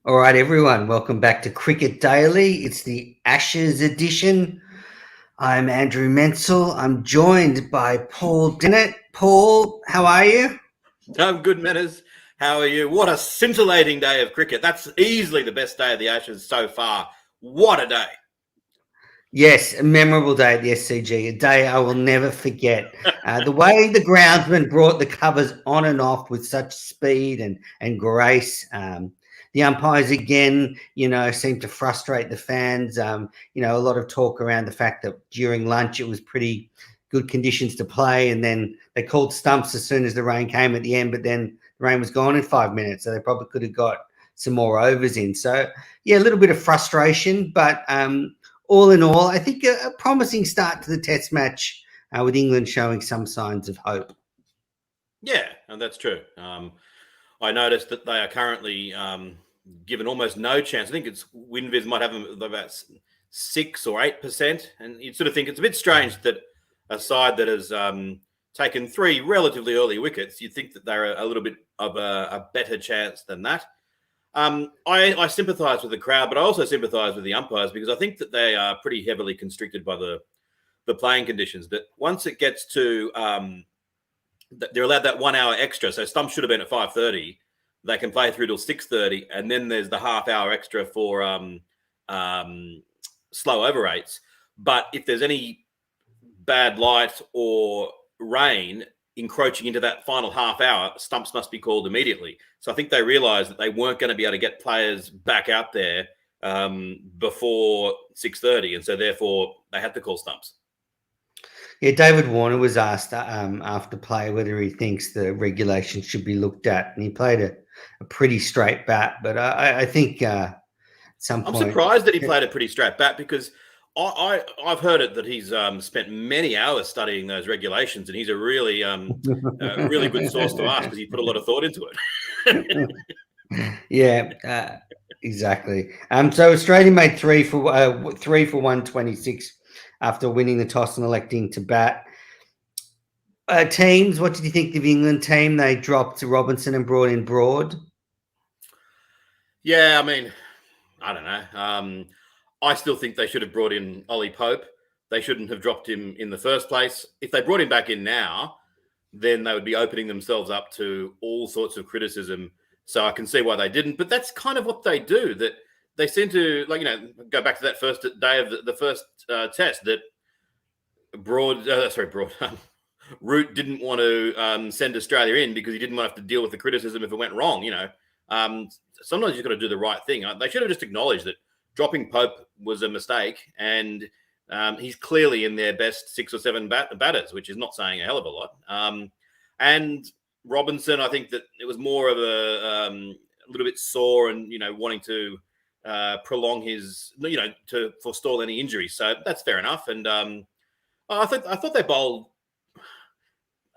All right, everyone, welcome back to Cricket Daily. It's the Ashes edition. I'm Andrew Menzel. I'm joined by Paul Dennett. Paul, how are you? I'm good, Manners. How are you? What a scintillating day of cricket. That's easily the best day of the Ashes so far. What a day. Yes, a memorable day at the SCG, a day I will never forget. The way the groundsman brought the covers on and off with such speed and grace. The umpires, again, seemed to frustrate the fans. A lot of talk around the fact that during lunch it was pretty good conditions to play, and then they called stumps as soon as the rain came at the end, but then the rain was gone in 5 minutes, so they probably could have got some more overs in. So, yeah, a little bit of frustration, but all in all, I think a promising start to the Test match with England showing some signs of hope. Yeah, and that's true. I noticed that they are currently given almost no chance. I think it's WinViz might have them about 6 or 8%, and you'd sort of think it's a bit strange that a side that has taken 3 relatively early wickets, you'd think that they're a little bit of a better chance than that. I sympathise with the crowd, but I also sympathise with the umpires because I think that they are pretty heavily constricted by the playing conditions. That once it gets to they're allowed that 1 hour extra, so stumps should have been at 5:30. They can play through till 6:30, and then there's the half hour extra for slow over eights. But if there's any bad light or rain encroaching into that final half hour, stumps must be called immediately. So I think they realised that they weren't going to be able to get players back out there before 6:30, and so therefore they had to call stumps. Yeah, David Warner was asked after play whether he thinks the regulations should be looked at, and he played a pretty straight bat. But I think at some point... I'm surprised that he played a pretty straight bat because I've heard it that he's spent many hours studying those regulations, and he's a really really good source to ask because he put a lot of thought into it. Yeah, exactly. So Australia made 3 for 126 after winning the toss and electing to bat. Teams, what did you think of the England team? They dropped Robinson and brought in Broad. Yeah, I mean, I don't know. I still think they should have brought in Ollie Pope. They shouldn't have dropped him in the first place. If they brought him back in now, then they would be opening themselves up to all sorts of criticism. So I can see why they didn't. But that's kind of what they do. That they seem to, go back to that first day of the first test that Root didn't want to send Australia in because he didn't want to have to deal with the criticism if it went wrong. Sometimes you've got to do the right thing. They should have just acknowledged that dropping Pope was a mistake, and he's clearly in their best 6 or 7 batters, which is not saying a hell of a lot. And Robinson, I think that it was more of a little bit sore and, wanting to prolong his, to forestall any injuries. So that's fair enough. And I thought they bowled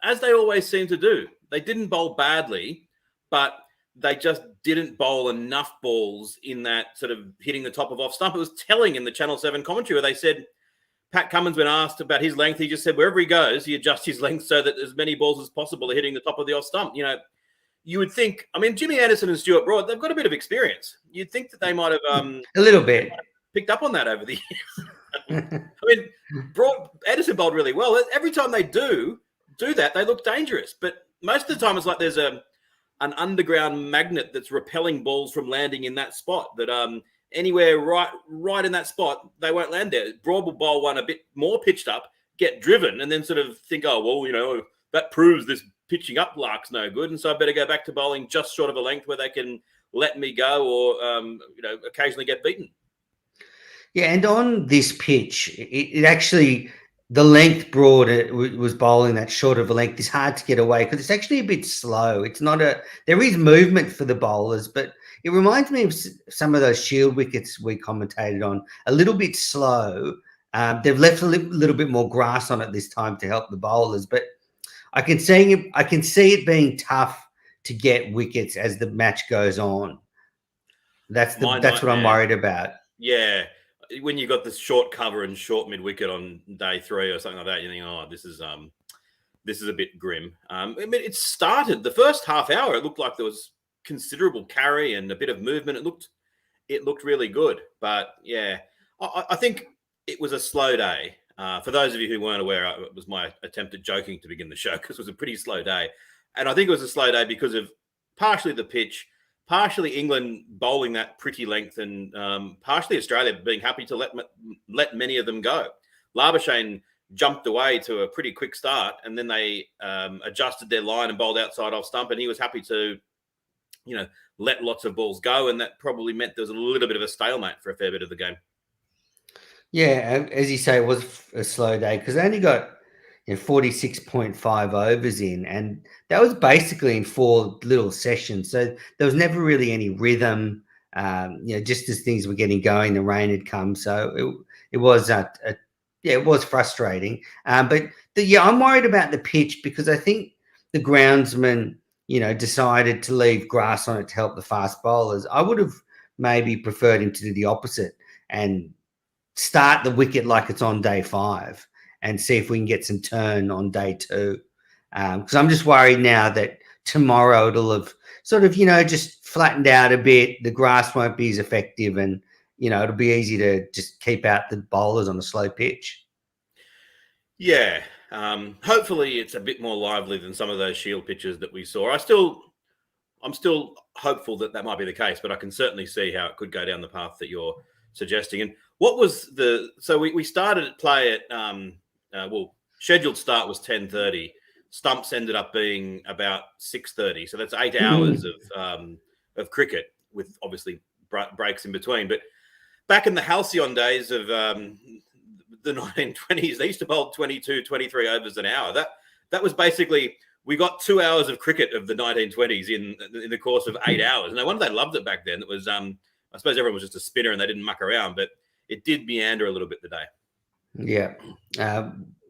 as they always seem to do. They didn't bowl badly, but they just didn't bowl enough balls in that sort of hitting the top of off stump. It was telling in the Channel 7 commentary where they said, Pat Cummins, when asked about his length, he just said wherever he goes, he adjusts his length so that as many balls as possible are hitting the top of the off stump. You would think, Jimmy Anderson and Stuart Broad, they've got a bit of experience. You'd think that they might have a little bit picked up on that over the years. Anderson bowled really well. Every time they do that, they look dangerous. But most of the time it's like there's an underground magnet that's repelling balls from landing in that spot, that anywhere right in that spot, they won't land there. Broad will bowl one a bit more pitched up, get driven, and then sort of think, that proves this pitching up lark's no good, and so I better go back to bowling just short of a length where they can let me go or, occasionally get beaten. Yeah, and on this pitch, it actually... the length Broad was bowling that short of a length is hard to get away because it's actually a bit slow. It's not there is movement for the bowlers, but it reminds me of some of those Shield wickets we commentated on, a little bit slow. They've left a little bit more grass on it this time to help the bowlers, but I can see it being tough to get wickets as the match goes on. That's what I'm worried about. Yeah. When you got this short cover and short mid wicket on day 3 or something like that, you think, this is a bit grim. It started the first half hour. It looked like there was considerable carry and a bit of movement. It looked it looked really good. But yeah, I think it was a slow day. For those of you who weren't aware, it was my attempt at joking to begin the show because it was a pretty slow day. And I think it was a slow day because of partially the pitch, partially England bowling that pretty length, and partially Australia being happy to let many of them go. Labuschagne jumped away to a pretty quick start, and then they adjusted their line and bowled outside off stump, and he was happy to, let lots of balls go, and that probably meant there was a little bit of a stalemate for a fair bit of the game. Yeah, as you say, it was a slow day because they only got 46.5 overs in, and that was basically in 4 little sessions. So there was never really any rhythm. Just as things were getting going, the rain had come, so it was it was frustrating. I'm worried about the pitch because I think the groundsman, decided to leave grass on it to help the fast bowlers. I would have maybe preferred him to do the opposite and start the wicket like it's on day 5 and see if we can get some turn on day 2. Because I'm just worried now that tomorrow it'll have sort of, just flattened out a bit. The grass won't be as effective, and, it'll be easy to just keep out the bowlers on a slow pitch. Yeah. Hopefully it's a bit more lively than some of those Shield pitches that we saw. I'm still hopeful that might be the case, but I can certainly see how it could go down the path that you're suggesting. And what was so we started play at scheduled start was 10:30. Stumps ended up being about 6:30, so that's 8 hours of cricket with obviously breaks in between. But back in the halcyon days of the 1920s, they used to bowl 22, 23 overs an hour. That was basically, we got 2 hours of cricket of the 1920s in the course of 8 hours. No wonder they loved it back then. It was I suppose everyone was just a spinner and they didn't muck around, but it did meander a little bit today. Yeah.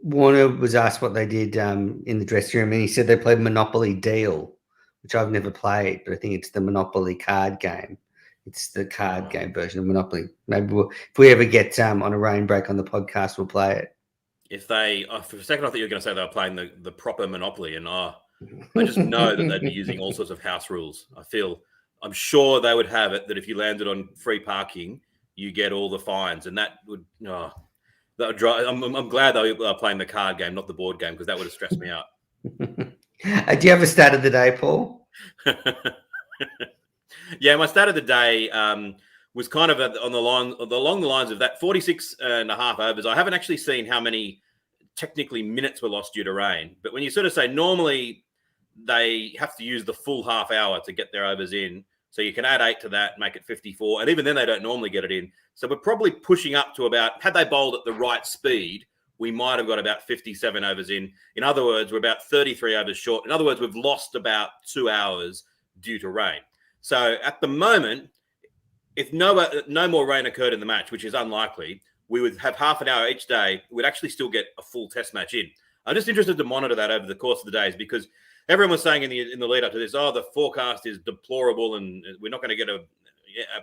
Warner was asked what they did in the dressing room, and he said they played Monopoly Deal, which I've never played, but I think it's the Monopoly card game. It's the card game version of Monopoly. Maybe if we ever get on a rain break on the podcast, we'll play it. If they, for a second, I thought you were going to say they were playing the proper Monopoly, and I just know that they'd be using all sorts of house rules. I'm sure they would have it that if you landed on free parking, you get all the fines, and that would drive. I'm glad they were playing the card game, not the board game, because that would have stressed me out. Do you have a stat of the day, Paul? Yeah, my stat of the day was kind of along the lines of that 46 and a half overs. I haven't actually seen how many technically minutes were lost due to rain, but when you sort of say normally they have to use the full half hour to get their overs in, so you can add 8 to that, make it 54, and even then they don't normally get it in. So we're probably pushing up to about, had they bowled at the right speed, we might have got about 57 overs in. In other words, we're about 33 overs short. In other words, we've lost about 2 hours due to rain. So at the moment, if no more rain occurred in the match, which is unlikely, we would have half an hour each day. We'd actually still get a full test match in. I'm just interested to monitor that over the course of the days, because everyone was saying in the lead up to this, the forecast is deplorable and we're not going to get a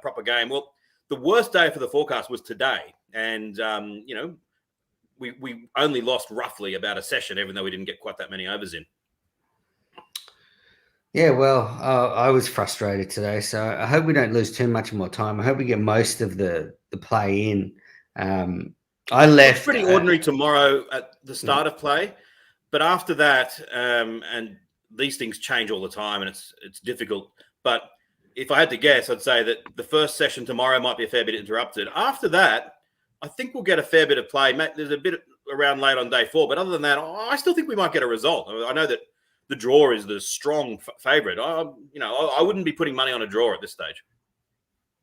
proper game. Well, the worst day for the forecast was today. And, we only lost roughly about a session, even though we didn't get quite that many overs in. Yeah, well, I was frustrated today, so I hope we don't lose too much more time. I hope we get most of the play in. I left. It's pretty ordinary tomorrow at the start of play, but after that, and these things change all the time, and it's difficult. But if I had to guess, I'd say that the first session tomorrow might be a fair bit interrupted. After that, I think we'll get a fair bit of play. There's a bit around late on day 4, but other than that, I still think we might get a result. I know that the draw is the strong favourite. I wouldn't be putting money on a draw at this stage.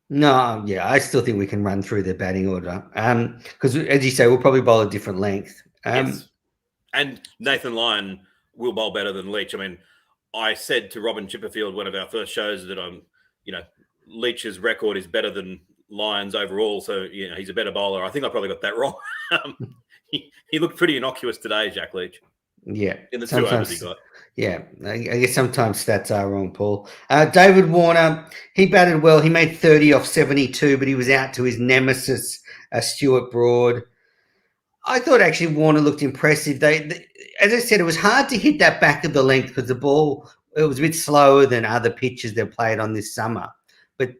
No, yeah, I still think we can run through the batting order. Because as you say, we'll probably bowl a different length. Yes. And Nathan Lyon will bowl better than Leach. I mean, I said to Robin Chipperfield, one of our first shows, that Leach's record is better than Lyon's overall. So, he's a better bowler. I think I probably got that wrong. He looked pretty innocuous today, Jack Leach. Yeah. In the 2 overs he got. Yeah, I guess sometimes stats are wrong, Paul. David Warner, he batted well. He made 30 off 72, but he was out to his nemesis, Stuart Broad. I thought actually Warner looked impressive. As I said, it was hard to hit that back of the length because the ball, it was a bit slower than other pitches they've played on this summer. But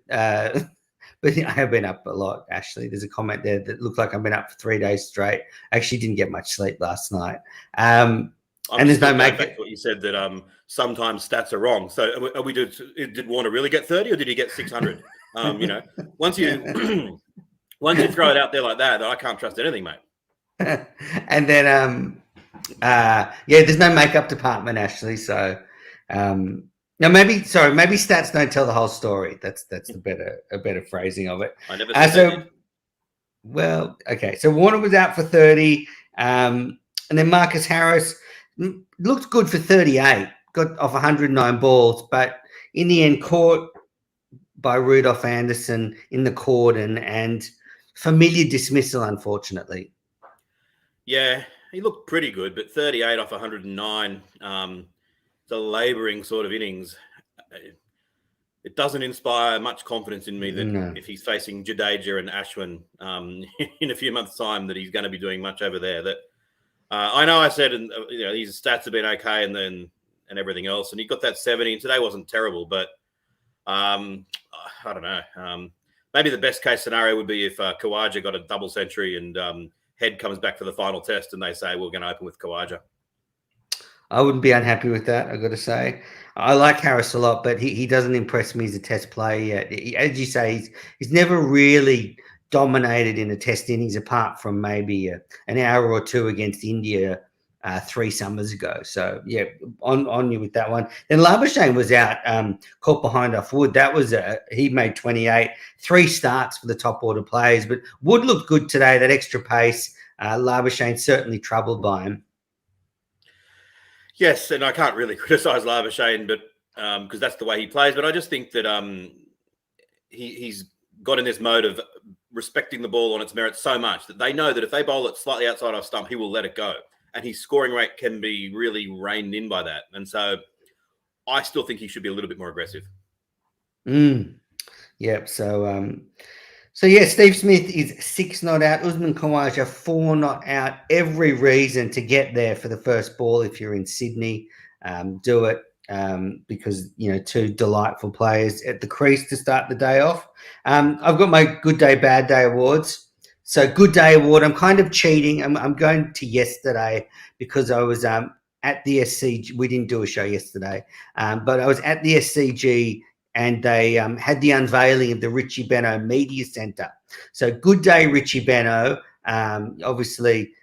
But I have been up a lot, Ashley. There's a comment there that looked like I've been up for 3 days straight. I actually didn't get much sleep last night. I'm and there's no back to what you said that sometimes stats are wrong. So did Warner really get 30 or did he get 600? Once you once you throw it out there like that, I can't trust anything, mate. And then there's no makeup department, Ashley. So now maybe stats don't tell the whole story. That's a better phrasing of it. I never said they did. Well, okay. So Warner was out for 30, and then Marcus Harris looked good for 38, got off 109 balls, but in the end caught by Rudolph Anderson in the cordon and familiar dismissal, unfortunately. Yeah, he looked pretty good, but 38 off 109, it's a labouring sort of innings. It doesn't inspire much confidence in me that if he's facing Jadeja and Ashwin in a few months' time, that he's going to be doing much over there. That I know I said, his stats have been okay, and everything else, and he got that 70. And today wasn't terrible, but I don't know. Maybe the best case scenario would be if Khawaja got a double century and Head comes back for the final test, and they say we're going to open with Khawaja. I wouldn't be unhappy with that, I've got to say. I like Harris a lot, but he doesn't impress me as a test player yet. As you say, he's never really dominated in a test innings apart from maybe an hour or two against India 3 summers ago. So, yeah, on you with that one. Then Labuschagne was out, caught behind off Wood. That was he made 28, 3 starts for the top order players. But Wood looked good today, that extra pace. Labuschagne certainly troubled by him. Yes, and I can't really criticise Labuschagne, but because that's the way he plays. But I just think that he's got in this mode of respecting the ball on its merits so much that they know that if they bowl it slightly outside off stump, he will let it go. And his scoring rate can be really reined in by that. And so I still think he should be a little bit more aggressive. Yep. So yeah, Steve Smith is 6 not out. Usman Khawaja 4 not out. Every reason to get there for the first ball if you're in Sydney. Do it because, 2 delightful players at the crease to start the day off. I've got my good day, bad day awards. So good day award, I'm kind of cheating. I'm going to yesterday because I was at the SCG. We didn't do a show yesterday, but I was at the SCG and they had the unveiling of the Richie Benaud Media Centre. So good day, Richie Benaud. Obviously,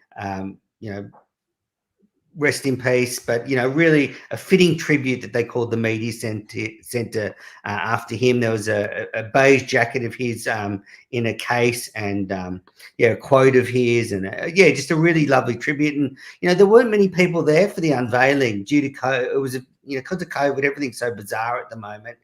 rest in peace, but really a fitting tribute that they called the Media Centre after him. There was a beige jacket of his in a case, and a quote of his, and just a really lovely tribute. And there weren't many people there for the unveiling due to COVID. It was because of COVID, everything's so bizarre at the moment.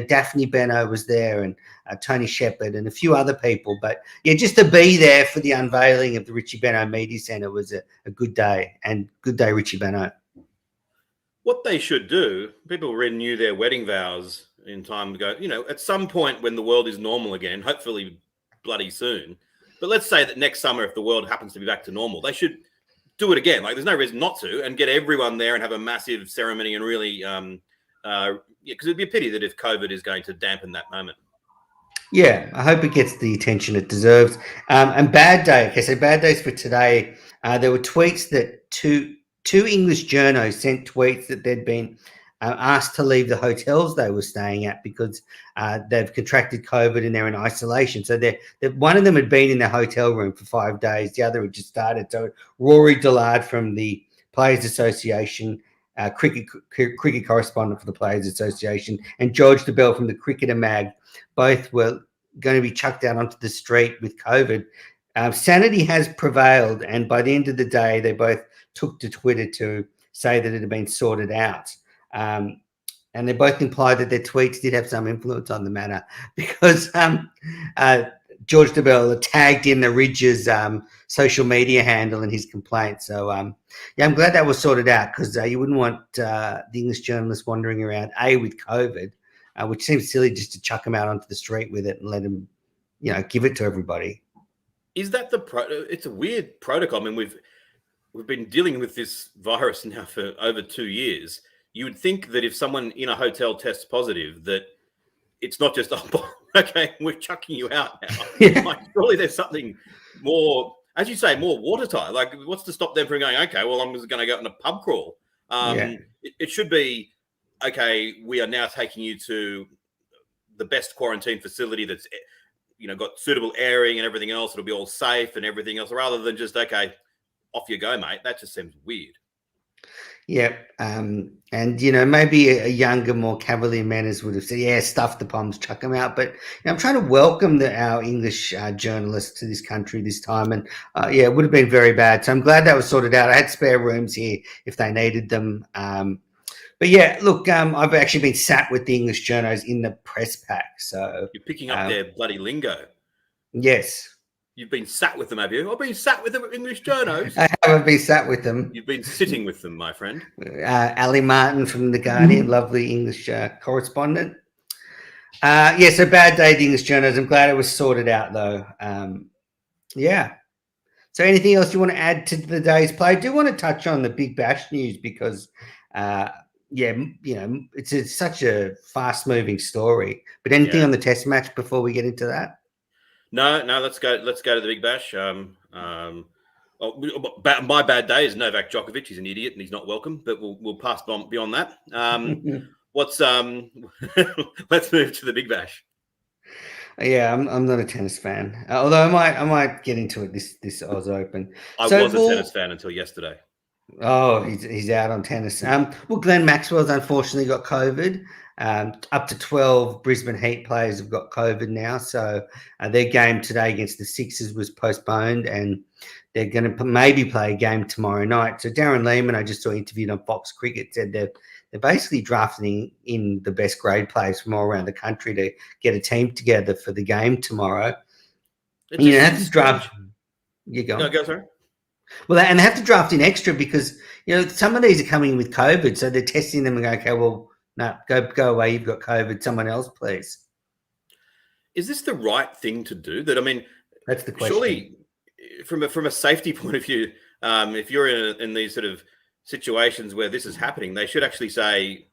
Daphne Benaud was there, and Tony Shepherd, and a few other people. But just to be there for the unveiling of the Richie Benaud Media Centre was a good day, and good day, Richie Benaud. What they should do, people renew their wedding vows in time to go, at some point when the world is normal again, hopefully bloody soon. But let's say that next summer, if the world happens to be back to normal, they should do it again. Like, there's no reason not to, and get everyone there and have a massive ceremony and really, because it'd be a pity that if COVID is going to dampen that moment. Yeah, I hope it gets the attention it deserves. And bad day. Okay, so bad days for today. There were tweets that two English journos sent tweets that they'd been asked to leave the hotels they were staying at because they've contracted COVID and they're in isolation. So one of them had been in their hotel room for 5 days. The other had just started. So Rory Dillard from the Players Association, cricket correspondent for the Players Association, and George DeBell from the Cricketer Mag, both were going to be chucked out onto the street with COVID. Sanity has prevailed, and by the end of the day, they both took to Twitter to say that it had been sorted out. And they both implied that their tweets did have some influence on the matter because George DeBell tagged in the Ridges social media handle in his complaint. So, I'm glad that was sorted out because you wouldn't want the English journalists wandering around, with COVID, which seems silly just to chuck them out onto the street with it and let them, give it to everybody. Is that it's a weird protocol. I mean, we've been dealing with this virus now for over 2 years. You would think that if someone in a hotel tests positive, that it's not just, okay, we're chucking you out now. Yeah. Like, surely there's something more, as you say, more watertight. Like, what's to stop them from going, okay, well, I'm just going to go on a pub crawl. Yeah. It should be, okay, we are now taking you to the best quarantine facility that's, got suitable airing and everything else. It'll be all safe and everything else, rather than just, okay, off you go, mate. That just seems weird. Yeah. And, maybe a younger, more cavalier manners would have said, yeah, stuff the bombs, chuck them out. But I'm trying to welcome our English journalists to this country this time. And, it would have been very bad. So I'm glad that was sorted out. I had spare rooms here if they needed them. But yeah, look, I've actually been sat with the English journos in the press pack. So you're picking up their bloody lingo. Yes. You've been sat with them, have you? I've been sat with the English journos. I haven't been sat with them. You've been sitting with them, my friend. Ali Martin from The Guardian, lovely English correspondent. So bad day, the English journos. I'm glad it was sorted out, though. Yeah. So anything else you want to add to the day's play? I do want to touch on the Big Bash news because, it's such a fast-moving story. But anything on the Test match before we get into that? No. Let's go to the Big Bash. My bad day is Novak Djokovic. He's an idiot and he's not welcome. But we'll pass on beyond that. Let's move to the Big Bash. Yeah, I'm not a tennis fan. Although I might get into it this Oz Open. I was a tennis fan until yesterday. Oh, he's out on tennis. Well, Glenn Maxwell's unfortunately got COVID. Up to 12 Brisbane Heat players have got COVID now. So their game today against the Sixers was postponed, and they're going to maybe play a game tomorrow night. So Darren Lehman, I just saw interviewed on Fox Cricket, said they're basically drafting in the best grade players from all around the country to get a team together for the game tomorrow. Have to draft. You go. No, go, sorry. Well, and they have to draft in extra because, some of these are coming in with COVID. So they're testing them and go, okay, well, no, go away. You've got COVID. Someone else, please. Is this the right thing to do? That's the question. Surely, from a safety point of view, if you're in these sort of situations where this is happening, they should actually say,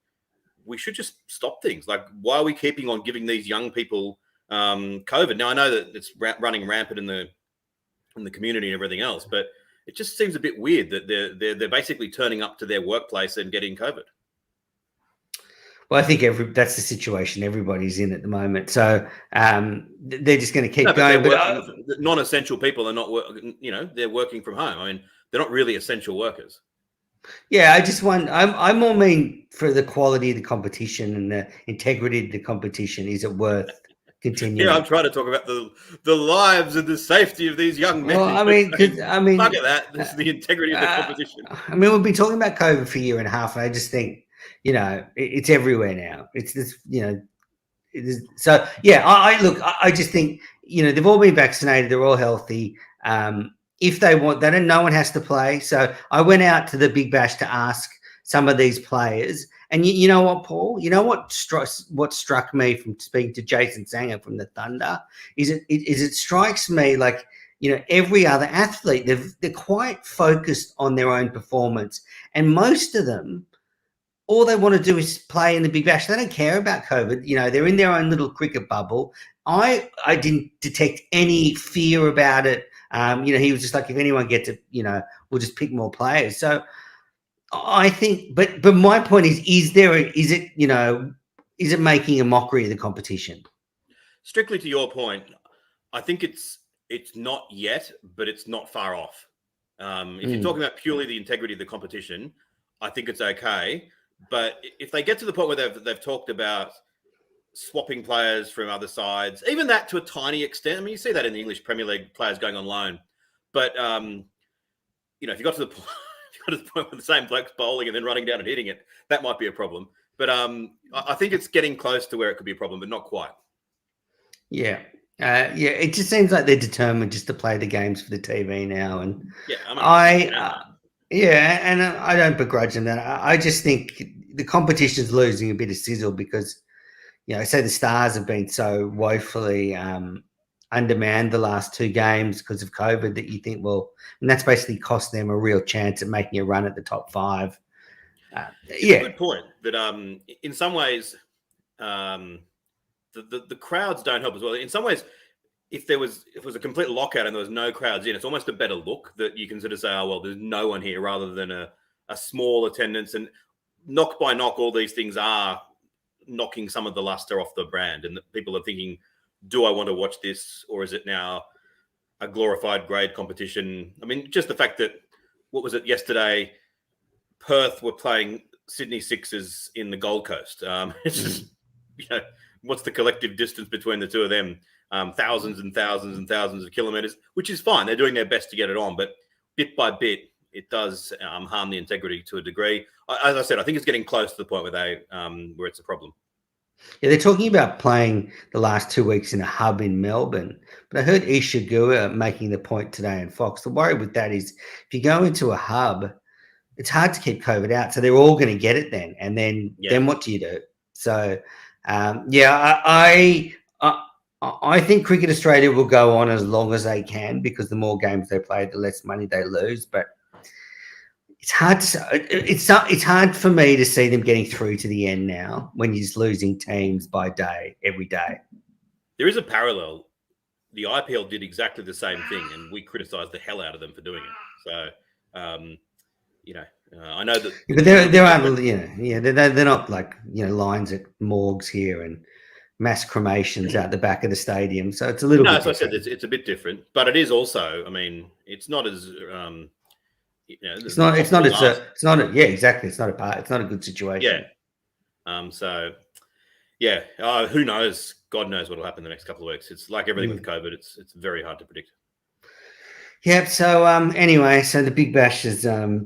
we should just stop things. Like, why are we keeping on giving these young people COVID? Now, I know that it's running rampant in the community and everything else, but it just seems a bit weird that they're basically turning up to their workplace and getting COVID. Well, I think that's the situation everybody's in at the moment. So they're just going to keep going. But non-essential people are not, they're working from home. I mean, they're not really essential workers. Yeah, I just want. I more mean for the quality of the competition and the integrity of the competition. Is it worth continuing? Yeah, I'm trying to talk about the lives and the safety of these young men. Well, I mean, look at that. This is the integrity of the competition. I mean, we've been talking about COVID for a year and a half, and I just think, it's everywhere now. It's this, it is. So yeah, I just think, they've all been vaccinated. They're all healthy. If they want, no one has to play. So I went out to the Big Bash to ask some of these players. And you know what, Paul? You know what struck me from speaking to Jason Sanger from the Thunder is it strikes me like, every other athlete, they're quite focused on their own performance. And most of them, all they want to do is play in the Big Bash. They don't care about COVID. They're in their own little cricket bubble. I didn't detect any fear about it. He was just like, if anyone gets it, we'll just pick more players. So I think, but my point is it making a mockery of the competition? Strictly to your point, I think it's not yet, but it's not far off. If you're talking about purely the integrity of the competition, I think it's okay. But if they get to the point where they've talked about swapping players from other sides, even that to a tiny extent, I mean, you see that in the English Premier League, players going on loan. But, if you got to the point where the same bloke's bowling and then running down and hitting it, that might be a problem. But I think it's getting close to where it could be a problem, but not quite. Yeah. It just seems like they're determined just to play the games for the TV now. And and I don't begrudge them that. I just think the competition's losing a bit of sizzle because, say the Stars have been so woefully undermanned the last two games because of COVID that you think, well, and that's basically cost them a real chance at making a run at the top five. It's a good point. But in some ways, the the crowds don't help as well. In some ways, if it was a complete lockout and there was no crowds in, it's almost a better look that you can sort of say, oh, well, there's no one here, rather than a small attendance. And knock by knock, all these things are knocking some of the luster off the brand, and that people are thinking, do I want to watch this, or is it now a glorified grade competition? I mean, just the fact that, what was it yesterday, Perth were playing Sydney Sixers in the Gold Coast. It's just, what's the collective distance between the two of them? Thousands and thousands and thousands of kilometers, which is fine. They're doing their best to get it on, but bit by bit, it does harm the integrity to a degree. As I said, I think it's getting close to the point where where it's a problem. Yeah, they're talking about playing the last 2 weeks in a hub in Melbourne. But I heard Ishigua making the point today in Fox. The worry with that is if you go into a hub, it's hard to keep COVID out. So they're all going to get it then. And then what do you do? So, I think Cricket Australia will go on as long as they can, because the more games they play, the less money they lose. But it's hard it's hard for me to see them getting through to the end now, when you're just losing teams by day, every day. There is a parallel. The IPL did exactly the same thing, and we criticised the hell out of them for doing it. So, I know that, but there aren't, they're not like lines at morgues here and mass cremations out the back of the stadium. So it's a little bit. As I said, it's a bit different, but it is also. I mean, it's not as. It's not exactly. It's not a good situation. Yeah. Who knows? God knows what will happen the next couple of weeks. It's like everything with COVID. It's very hard to predict. Yep. So anyway, so the Big Bash is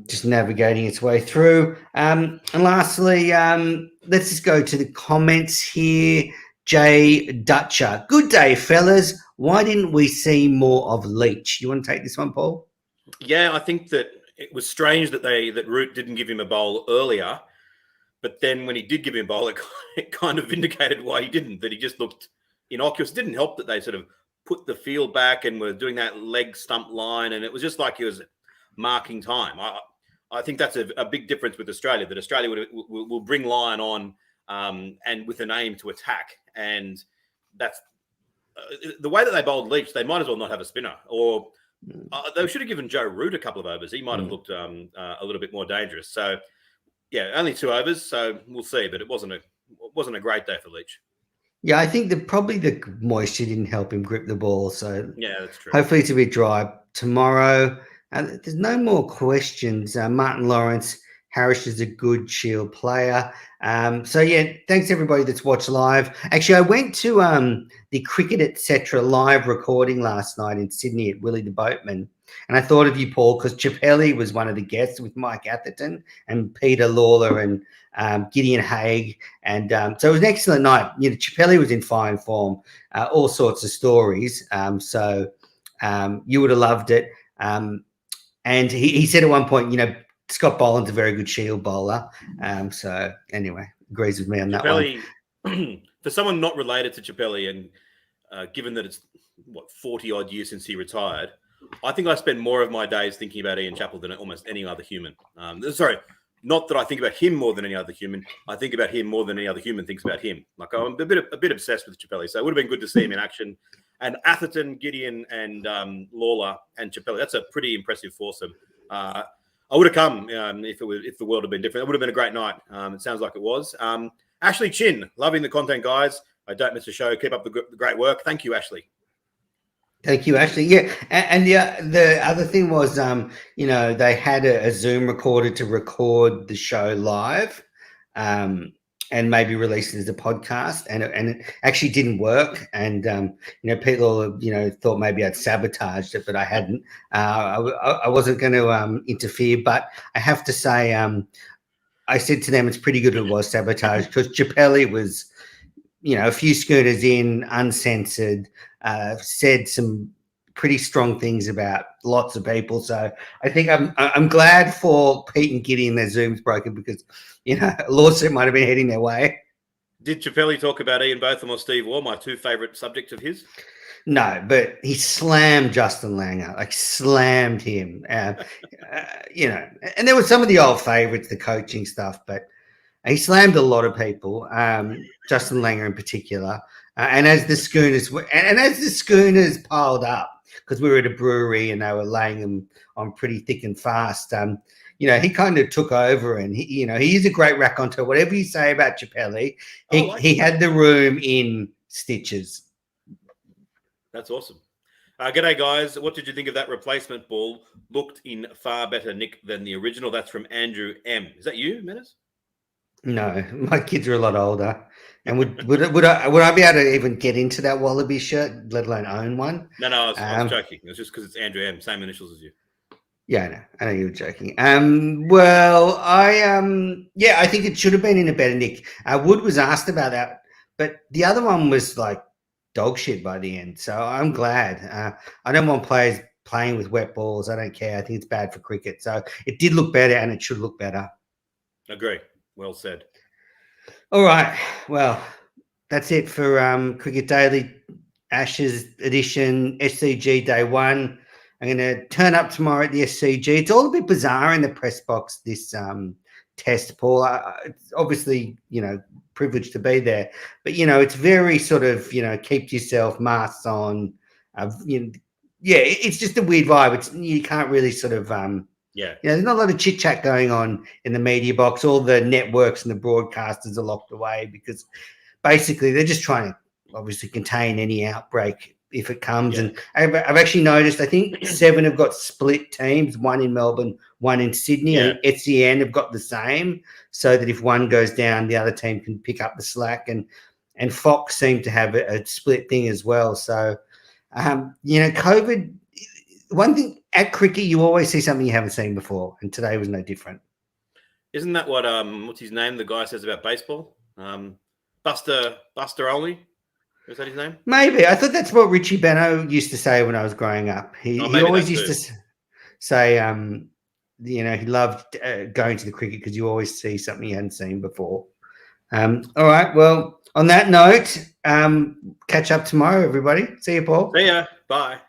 just navigating its way through. And lastly, let's just go to the comments here. Jay Dutcher. Good day, fellas. Why didn't we see more of Leach? You want to take this one, Paul? Yeah, I think that it was strange that Root didn't give him a bowl earlier, but then when he did give him a bowl, it kind of vindicated why he didn't. That he just looked innocuous. It didn't help that they sort of put the field back and were doing that leg stump line, and it was just like he was marking time. I think that's a big difference with Australia. That Australia will bring Lyon on and with an aim to attack, and that's the way that they bowled Leach. They might as well not have a spinner, or they should have given Joe Root a couple of overs. He might have looked a little bit more dangerous. So, yeah, only 2 overs. So we'll see. But it wasn't a great day for Leach. Yeah, I think that probably the moisture didn't help him grip the ball. So yeah, that's true. Hopefully it's a bit dry tomorrow. There's no more questions. Martin Lawrence, Harris is a good Shield player. Thanks everybody that's watched live. Actually, I went to the Cricket Etc. live recording last night in Sydney at Willie the Boatman, and I thought of you, Paul, because Chappelli was one of the guests with Mike Atherton and Peter Lawler and Gideon Haigh, and so it was an excellent night. Chappelli was in fine form, all sorts of stories. You would have loved it. And he said at one point, Scott Boland's a very good Shield bowler. So anyway, agrees with me on that one. For someone not related to Chappelli, and given that it's 40 odd years since he retired, I think I spend more of my days thinking about Ian Chappell than almost any other human. Sorry, not that I think about him more than any other human. I think about him more than any other human thinks about him. Like, I'm a bit obsessed with Chappelli, so it would have been good to see him in action. And Atherton, Gideon, and Lawler and Chappelli, that's a pretty impressive foursome. I would have come if the world had been different. It would have been a great night. It sounds like it was. Ashley Chin, loving the content, guys. I don't miss a show. Keep up the great work. Thank you, Ashley. Thank you, Ashley. Yeah, and the other thing was, they had a Zoom recorder to record the show live, and maybe release it as a podcast, and it actually didn't work. And people thought maybe I'd sabotaged it, but I hadn't. I wasn't going to interfere, but I have to say, I said to them it's pretty good it was sabotage, because Chappelli was, a few schooners in, uncensored, said some pretty strong things about lots of people. So I think I'm glad for Pete and Gideon their Zoom's broken, because a lawsuit might have been heading their way. Did Chappelli talk about Ian Botham or Steve Waugh, my two favourite subjects of his? No, but he slammed Justin Langer, slammed him. And there were some of the old favourites, the coaching stuff, but he slammed a lot of people, Justin Langer in particular. And as the schooners piled up, because we were at a brewery and they were laying them on pretty thick and fast, he kind of took over, and he is a great raconteur. Whatever you say about Chappelli, he had the room in stitches. That's awesome. G'day, guys. What did you think of that replacement ball? Looked in far better nick than the original. That's from Andrew M. Is that you, Menace? No, my kids are a lot older. And would I be able to even get into that Wallaby shirt, let alone own one? No, I was joking. It's just because it's Andrew M, same initials as you. Yeah, I know you were joking. I think it should have been in a better nick. Wood was asked about that, but the other one was like dog shit by the end. So I'm glad. I don't want players playing with wet balls. I don't care. I think it's bad for cricket. So it did look better, and it should look better. Agree. Well said. All right. Well, that's it for Cricket Daily Ashes edition, SCG Day 1. I'm going to turn up tomorrow at the SCG. It's all a bit bizarre in the press box, this test, Paul. It's obviously, privileged to be there. But, it's very sort of, keep to yourself, masks on. It's just a weird vibe. You can't really sort of there's not a lot of chit chat going on in the media box. All the networks and the broadcasters are locked away because basically they're just trying to obviously contain any outbreak if it comes. Yeah. And I've actually noticed, I think 7 have got split teams, one in Melbourne, one in Sydney. Yeah. And SCN have got the same, so that if one goes down, the other team can pick up the slack. And Fox seem to have a split thing as well. So, COVID, one thing at cricket, you always see something you haven't seen before, and today was no different. Isn't that what what's his name? The guy says about baseball, Buster Olney. Is that his name? Maybe. I thought that's what Richie Beno used to say when I was growing up. He always used to say, he loved going to the cricket because you always see something you hadn't seen before. All right. Well, on that note, catch up tomorrow, everybody. See you, Paul. See ya. Bye.